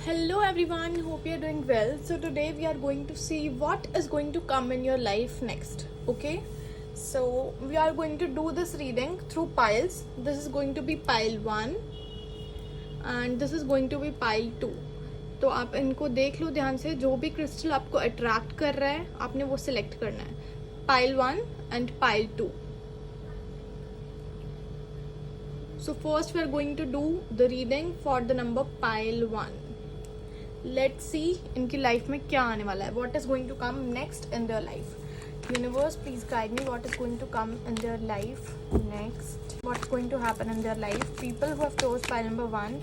Hello everyone, hope you're doing well. So today we are going to see what is going to come in your life next. Okay, so we are going to do this reading through piles. This is going to be pile 1 and this is going to be pile 2. तो आप इनको देख लो ध्यान से, जो भी crystal आपको attract कर रहा है आपने वो सिलेक्ट करना है. Pile 1 and pile 2. So first we are going to do the reading for the number pile 1. Let's see इनकी लाइफ में क्या आने वाला है. What is going to come next in their life? Universe, please guide me. What is going to come in their life next? What's going to happen in their life? People who have chose pile number 1,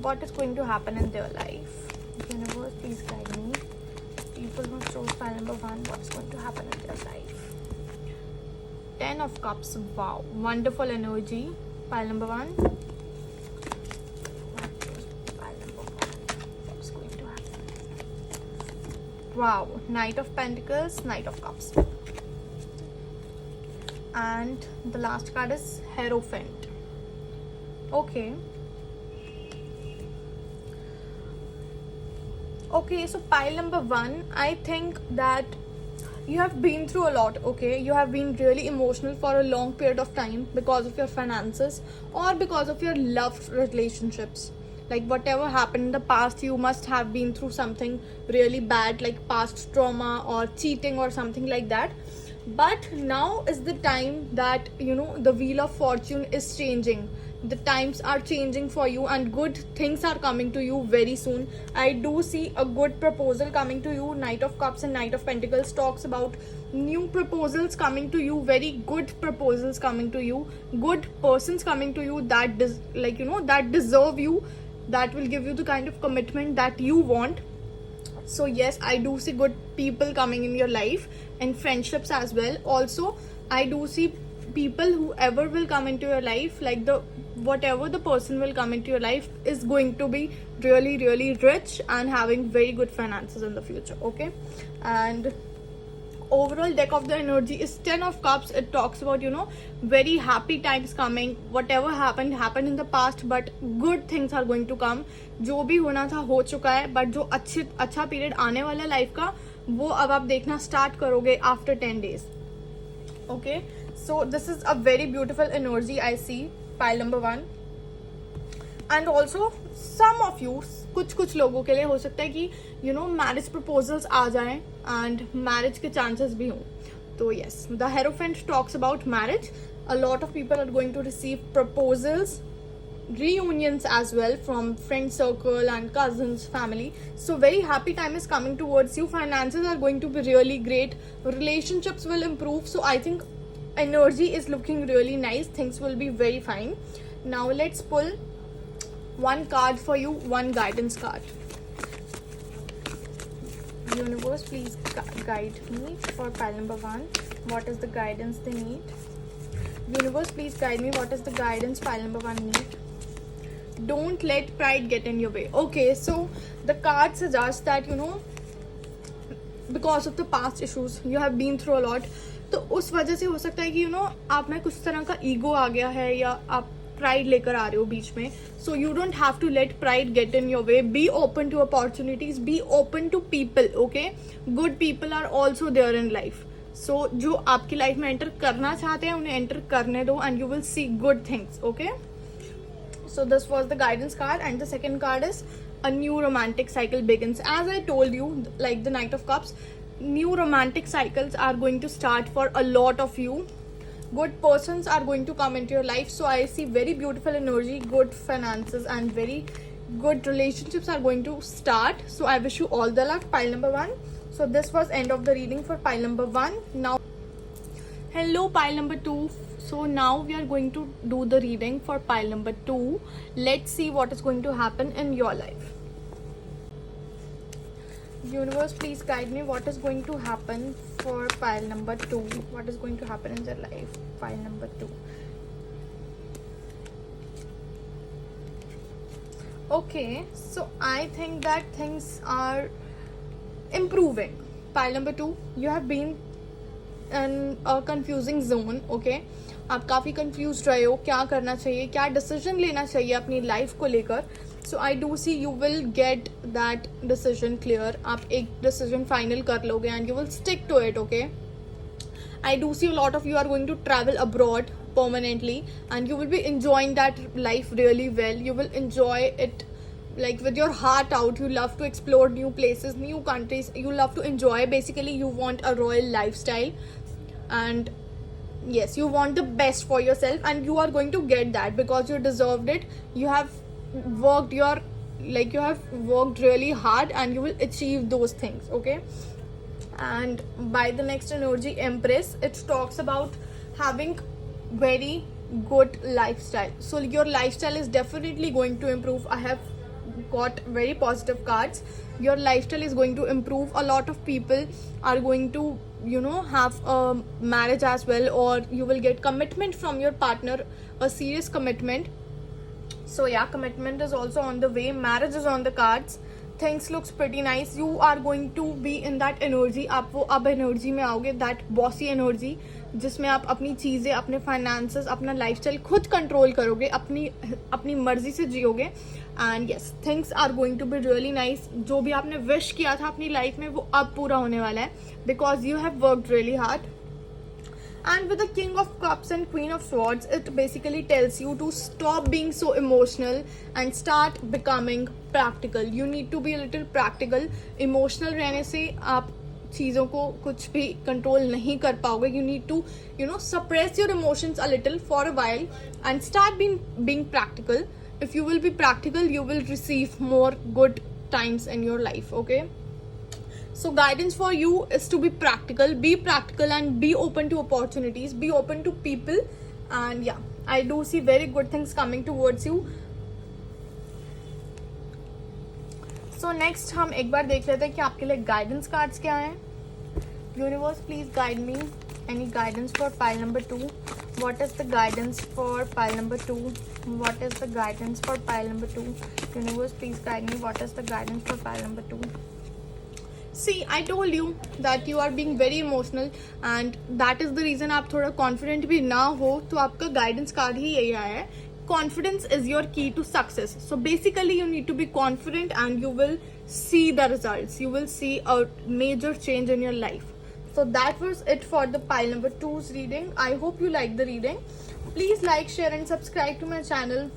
what is going to happen in their life? Universe, please guide me. People who have chose pile number 1, what is going to happen in their life? 10 of Cups. Wow, wonderful energy. Pile number 1. Wow, Knight of Pentacles, Knight of Cups. And the last card is Hierophant. Okay. Okay, so pile number 1, I think that you have been through a lot, okay? You have been really emotional for a long period of time because of your finances or because of your love relationships. Like whatever happened in the past, you must have been through something really bad, like past trauma or cheating or something like that. But now is the time that, the wheel of fortune is changing. The times are changing for you and good things are coming to you very soon. I do see a good proposal coming to you. Knight of Cups and Knight of Pentacles talks about new proposals coming to you, very good proposals coming to you, good persons coming to you that that deserve you, that will give you the kind of commitment that you want. So yes, I do see good people coming in your life and friendships as well. Also, I do see people, whoever will come into your life, like whatever the person will come into your life is going to be really, really rich and having very good finances in the future. Okay, and overall deck of the energy is 10 of Cups. It talks about very happy times coming. Whatever happened in the past, but good things are going to come. जो भी होना था हो चुका है, but जो अच्छा period आने वाला लाइफ का, वो अब आप देखना स्टार्ट करोगे after 10 days. Okay, so this is a very beautiful energy I see, pile number 1. And also some of you, कुछ लोगों के लिए हो सकता है कि मैरिज प्रपोजल्स आ जाएं एंड मैरिज के चांसेस भी हों. तो yes, the hierophant talks about marriage. A lot of people are going to receive proposals, reunions as well from friend circle and cousins, family. So very happy time is coming towards you. Finances are going to be really great. Relationships will improve. So I think energy is looking really nice. Things will be very fine. Now let's pull one card for you, one guidance card. Universe, please guide me for pile number 1. What is the guidance they need? Universe, please guide me. What is the guidance pile number 1 need? Don't let pride get in your way. Okay, so the card suggests that because of the past issues you have been through a lot, तो उस वजह से हो सकता है कि आप में कुछ तरह का ईगो आ गया है या आप प्राइड लेकर आ रहे हो बीच में. So you don't have to let pride get in your way. Be open to opportunities, be open to people. Okay, good people are also there in life. So जो आपकी लाइफ में एंटर करना चाहते हैं उन्हें एंटर करने दो and you will see good things. Okay, so this was the guidance card, and the second card is a new romantic cycle begins. As I told you, like the Knight of Cups, new romantic cycles are going to start for a lot of you. Good persons are going to come into your life. So I see very beautiful energy, good finances and very good relationships are going to start. So I wish you all the luck, pile number 1. So this was end of the reading for pile number 1. Now hello pile number 2. So now we are going to do the reading for pile number 2. Let's see what is going to happen in your life. Universe, please guide me. What is going to happen for pile number 2? What is going to happen in their life? Pile number 2. Okay, so I think that things are improving. Pile number 2, you have been in a confusing zone. Okay, आप काफ़ी confuse रहे हो क्या करना चाहिए, क्या decision लेना चाहिए अपनी लाइफ को लेकर. So I do see you will get that decision clear. आप एक decision final कर लोगे and you will stick to it, okay? I do see a lot of you are going to travel abroad permanently and you will be enjoying that life really well. You will enjoy it like with your heart out. You love to explore new places, new countries. You love to enjoy. Basically, you want a royal lifestyle, and yes, you want the best for yourself, and you are going to get that because you deserved it. You have worked really hard and you will achieve those things, okay? And by the next energy, Empress, it talks about having very good lifestyle. So your lifestyle is definitely going to improve. I have got very positive cards. Your lifestyle is going to improve. A lot of people are going to have a marriage as well, or you will get commitment from your partner, a serious commitment. So yeah, commitment is also on the way. Marriage is on the cards. Things looks pretty nice. You are going to be in that energy. आप वो अब energy में आओगे, that bossy energy, जिसमें आप अपनी चीज़ें, अपने finances, अपना lifestyle खुद control करोगे, अपनी मर्जी से जियोगे. And yes, things are going to be really nice. जो भी आपने wish किया था अपनी life में वो अब पूरा होने वाला है, because you have worked really hard. And with the King of Cups and Queen of Swords, it basically tells you to stop being so emotional and start becoming practical. You need to be a little practical. Emotional रहने से आप चीज़ों को कुछ भी control नहीं कर पाओगे. You need to, suppress your emotions a little for a while and start being practical. If you will be practical, you will receive more good times in your life, okay? So guidance for you is to be practical and be open to opportunities, be open to people, and yeah, I do see very good things coming towards you. So next हम एक बार देख लेते हैं कि आपके लिए guidance cards क्या हैं. Universe, please guide me. Any guidance for pile number 2? What is the guidance for pile number 2? What is the guidance for pile number 2? Universe, please guide me. What is the guidance for pile number 2? See, I told you that you are being very emotional and that is the reason आप थोड़ा confident भी ना हो, तो आपका guidance card ही यही आया है. Confidence is your key to success. So basically you need to be confident and you will see the results. You will see a major change in your life. So that was it for the pile number 2's reading. I hope you liked the reading. Please like, share and subscribe to my channel.